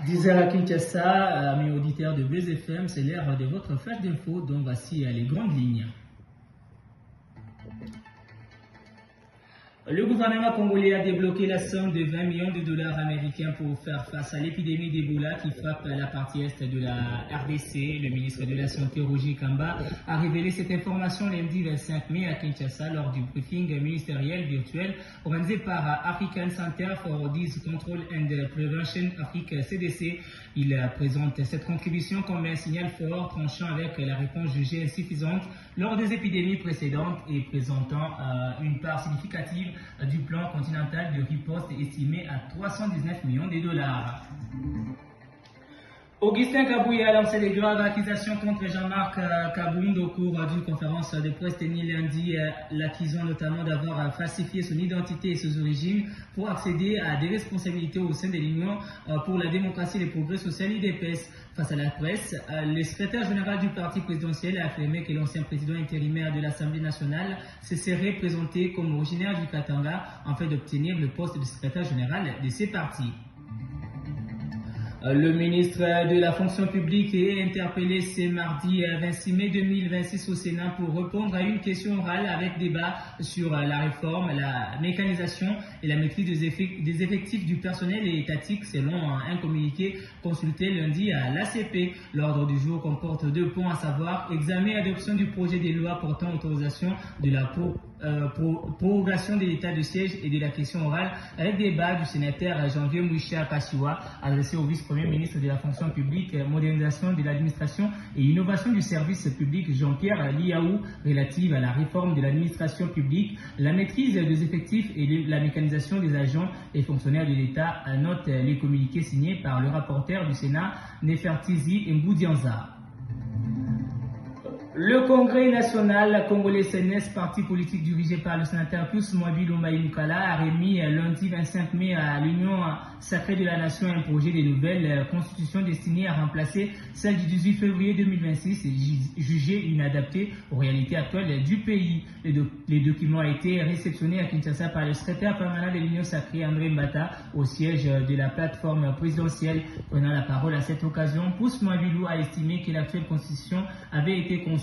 10h à Kinshasa, amis auditeurs de BZFM, c'est l'heure de votre flash d'info, dont voici les grandes lignes. Le gouvernement congolais a débloqué la somme de 20 millions de dollars américains pour faire face à l'épidémie d'Ebola qui frappe la partie est de la RDC. Le ministre de la Santé, Roger Kamba, a révélé cette information lundi 25 mai à Kinshasa lors du briefing ministériel virtuel organisé par African Center for Disease Control and Prevention Afrique CDC. Il présente cette contribution comme un signal fort tranchant avec la réponse jugée insuffisante lors des épidémies précédentes et présentant une part significative du plan continental de riposte estimé à 319 millions de dollars. Augustin Kabouya a lancé des graves accusations contre Jean-Marc Kabound au cours d'une conférence de presse tenue lundi, l'accusant notamment d'avoir falsifié son identité et ses origines pour accéder à des responsabilités au sein de l'Union pour la démocratie et le progrès social IDPS. Face à la presse, le secrétaire général du parti présidentiel a affirmé que l'ancien président intérimaire de l'Assemblée nationale se serait présenté comme originaire du Katanga afin d'obtenir le poste de secrétaire général de ces partis. Le ministre de la fonction publique est interpellé ce mardi 26 mai 2026 au Sénat pour répondre à une question orale avec débat sur la réforme, la mécanisation et la maîtrise des effectifs du personnel étatique selon un communiqué consulté lundi à l'ACP. L'ordre du jour comporte 2 points, à savoir examen et adoption du projet de loi portant autorisation de la prorogation de l'état de siège et de la question orale avec débat du sénateur Janvier Moucha Kashiwa adressé au vice-premier ministre de la fonction publique, modernisation de l'administration et innovation du service public Jean-Pierre Liaou relative à la réforme de l'administration publique, la maîtrise des effectifs et la mécanisation des agents et fonctionnaires de l'État, note les communiqués signés par le rapporteur du Sénat Nefertizi Ngoudianza. Le Congrès national congolais CNES, parti politique dirigé par le sénateur Pius Mwabilo Maïmoukala, a remis lundi 25 mai à l'Union sacrée de la Nation un projet de nouvelle constitution destinée à remplacer celle du 18 février 2026, jugée inadaptée aux réalités actuelles du pays. Les documents ont été réceptionnés à Kinshasa par le secrétaire permanent de l'Union sacrée André Mbata au siège de la plateforme présidentielle. Prenant la parole à cette occasion, Pius Mwabilo a estimé que l'actuelle constitution avait été conçue